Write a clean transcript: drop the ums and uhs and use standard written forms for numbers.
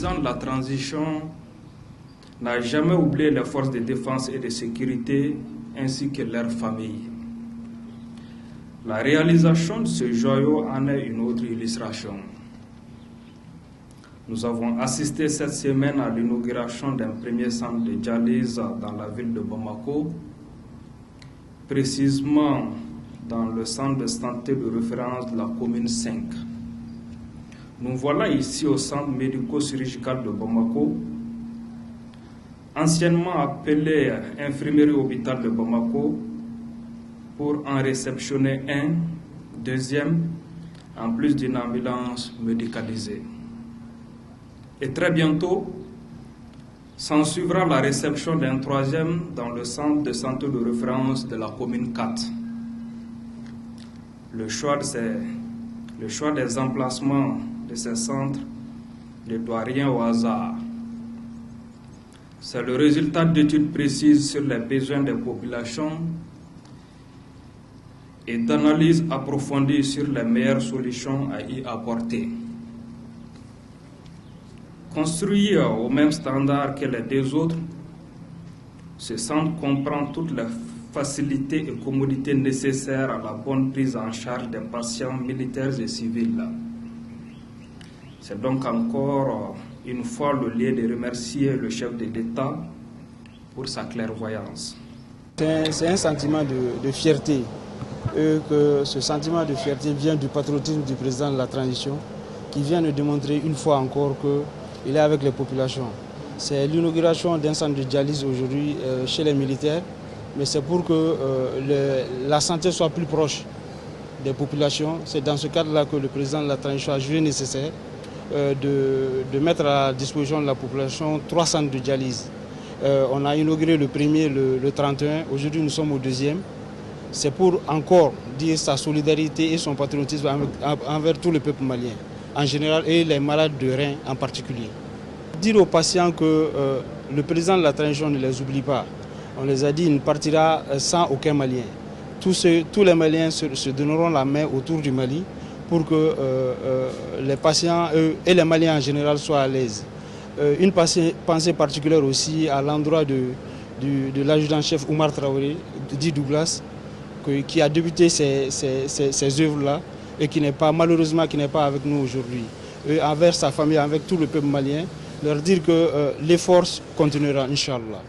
président de la transition n'a jamais oublié les forces de défense et de sécurité ainsi que leurs familles. La réalisation de ce joyau en est une autre illustration. Nous avons assisté cette semaine à l'inauguration d'un premier centre de dialyse dans la ville de Bamako, précisément dans le centre de santé de référence de la commune 5. Nous voilà ici au centre médico-chirurgical de Bamako, anciennement appelé Infirmerie Hôpital de Bamako, pour en réceptionner un deuxième, en plus d'une ambulance médicalisée. Et très bientôt, s'en suivra la réception d'un troisième dans le centre de santé de référence de la commune 4. Le choix des emplacements de ces centres ne doit rien au hasard. C'est le résultat d'études précises sur les besoins des populations et d'analyses approfondies sur les meilleures solutions à y apporter. Construit au même standard que les deux autres, ce centre comprend toutes les facilités et commodités nécessaires à la bonne prise en charge des patients militaires et civils. C'est donc encore une fois le lieu de remercier le chef de l'État pour sa clairvoyance. C'est un sentiment de fierté. Et que ce sentiment de fierté vient du patriotisme du président de la transition qui vient de démontrer une fois encore qu'il est avec les populations. C'est l'inauguration d'un centre de dialyse aujourd'hui chez les militaires, mais c'est pour que la santé soit plus proche des populations. C'est dans ce cadre-là que le président de la transition a jugé nécessaire de mettre à la disposition de la population 3 centres de dialyse. On a inauguré le premier le 31, aujourd'hui nous sommes au deuxième. C'est pour encore dire sa solidarité et son patriotisme envers tout le peuple malien, en général, et les malades de reins en particulier. Dire aux patients que le président de la transition ne les oublie pas. On les a dit qu'il ne partira sans aucun Malien. Tous les Maliens se donneront la main autour du Mali pour que les patients et les Maliens en général soient à l'aise. Une pensée particulière aussi à l'endroit de l'adjudant-chef Oumar Traoré, dit Douglas, qui a débuté ces œuvres-là et qui n'est pas, malheureusement, qui n'est pas avec nous aujourd'hui. Envers sa famille, avec tout le peuple malien, leur dire que l'effort continuera, Inch'Allah.